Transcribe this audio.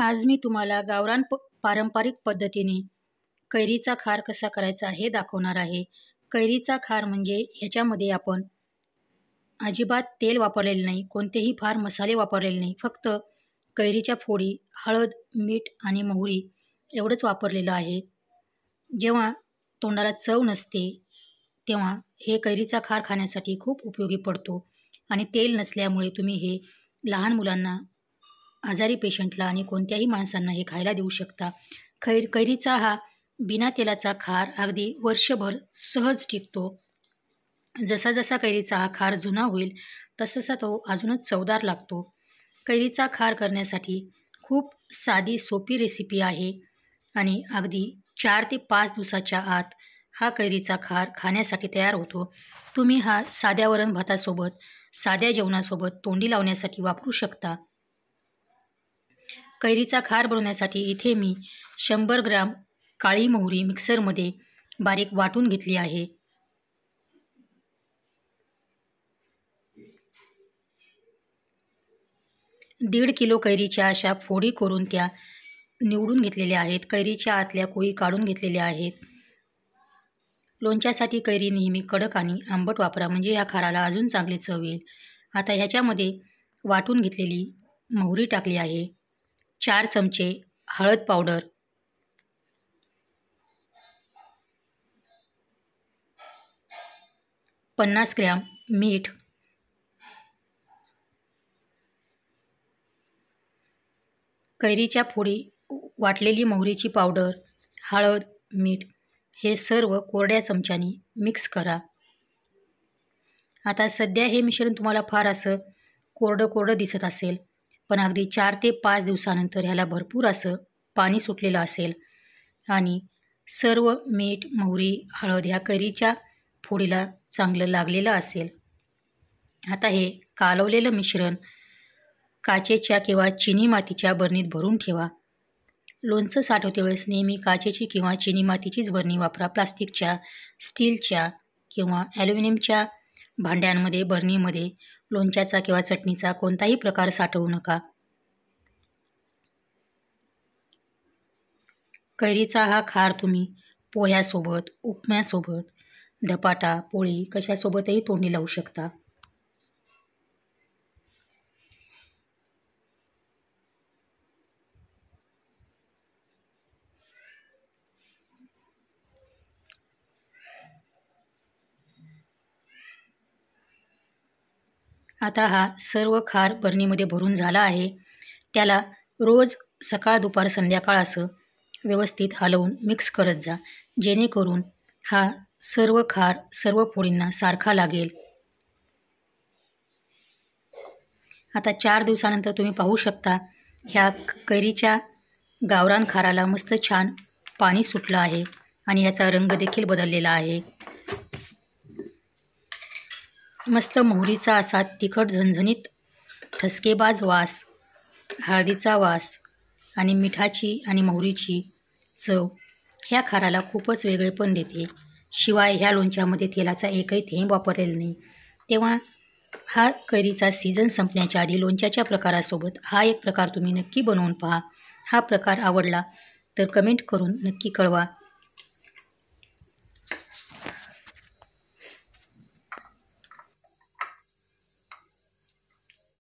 आज मी तुम्हाला गावरान पारंपरिक पद्धतीने कैरीचा खार कसा करायचा हे दाखवणार आहे. कैरीचा खार म्हणजे ह्याच्यामध्ये आपण अजिबात तेल वापरलेले नाही, कोणतेही फार मसाले वापरलेले नाही. फक्त कैरीच्या फोडी, हळद, मीठ आणि मोहरी एवढंच वापरलेलं आहे. जेव्हा तोंडाला चव नसते, तेव्हा हे कैरीचा खार खाण्यासाठी खूप उपयोगी पडतो आणि तेल नसल्यामुळे तुम्ही हे लहान मुलांना, आजारी पेशंटला आणि कोणत्याही माणसांना हे खायला देऊ शकता. कैरीचा हा बिना तेलाचा खार अगदी वर्षभर सहज टिकतो. जसा जसा कैरीचा हा खार जुना होईल तसतसा तो अजूनच चवदार लागतो. कैरीचा खार करण्यासाठी खूप साधी सोपी रेसिपी आहे आणि अगदी 4 ते 5 दिवसाच्या आत हा कैरीचा खार खाण्यासाठी तयार होतो. तुम्ही हा साध्या वरण भातासोबत, साध्या जेवणासोबत तोंडी लावण्यासाठी वापरू शकता. कैरीचा खार बनवण्यासाठी इथे मी 100 ग्राम काळी मोहरी मिक्सरमध्ये बारीक वाटून घेतली आहे. दीड किलो कैरीच्या अशा फोडी करून त्या निवडून घेतलेल्या आहेत. कैरीच्या आतल्या कोई काढून घेतलेल्या आहेत. लोणच्यासाठी कैरी नेहमी कडक आणि आंबट वापरा, म्हणजे या खाराला अजून चांगली चव येईल. आता ह्याच्यामध्ये वाटून घेतलेली मोहरी टाकली आहे. 4 चमचे हळद पावडर, 50 ग्रॅम मीठ, कैरीच्या फोडी, वाटलेली मोहरीची पावडर, हळद, मीठ हे सर्व कोरड्या चमच्यानी मिक्स करा. आता सध्या हे मिश्रण तुम्हाला फार असं कोरडं दिसत असेल, पण अगदी 4 ते 5 दिवसानंतर ह्याला भरपूर असं पाणी सुटलेलं असेल आणि सर्व मीठ, मोहरी, हळद ह्या कैरीच्या फोडीला चांगलं लागलेलं असेल. आता हे कालवलेलं मिश्रण काचेच्या किंवा चिनी मातीच्या बरणीत भरून ठेवा. लोणचं साठवते वेळेस नेहमी काचेची किंवा चिनी मातीचीच बरणी वापरा. प्लास्टिकच्या, स्टीलच्या किंवा ॲल्युमिनियमच्या भांड्यांमध्ये, बरणीमध्ये लोणच्याचा किंवा चटणीचा कोणताही प्रकार साठवू नका. कैरीचा हा खार तुम्ही पोह्यासोबत, उपम्यासोबत, धपाटा, पोळी कशासोबतही तोंडी लावू शकता. आता हा सर्व खार बरणीमध्ये भरून झाला आहे. त्याला रोज सकाळ, दुपार, संध्याकाळ असं व्यवस्थित हलवून मिक्स करत जा, जेणेकरून हा सर्व खार सर्व फोडींना सारखा लागेल. आता 4 दिवसानंतर तुम्ही पाहू शकता ह्या कैरीच्या गावरान खाराला मस्त छान पाणी सुटलं आहे आणि याचा रंग देखील बदललेला आहे. मस्त मोहरीचा असा तिखट झणझणीत ठसकेबाज वास, हळदीचा वास आणि मिठाची आणि मोहरीची चव ह्या खाराला खूपच वेगळेपण देते. शिवाय ह्या लोणच्यामध्ये तेलाचा एकही थेंब वापरलेला नाही. तेव्हा हा कैरीचा सीझन संपण्याच्या आधी लोणच्याच्या प्रकारासोबत हा एक प्रकार तुम्ही नक्की बनवून पहा. हा प्रकार आवडला तर कमेंट करून नक्की कळवा.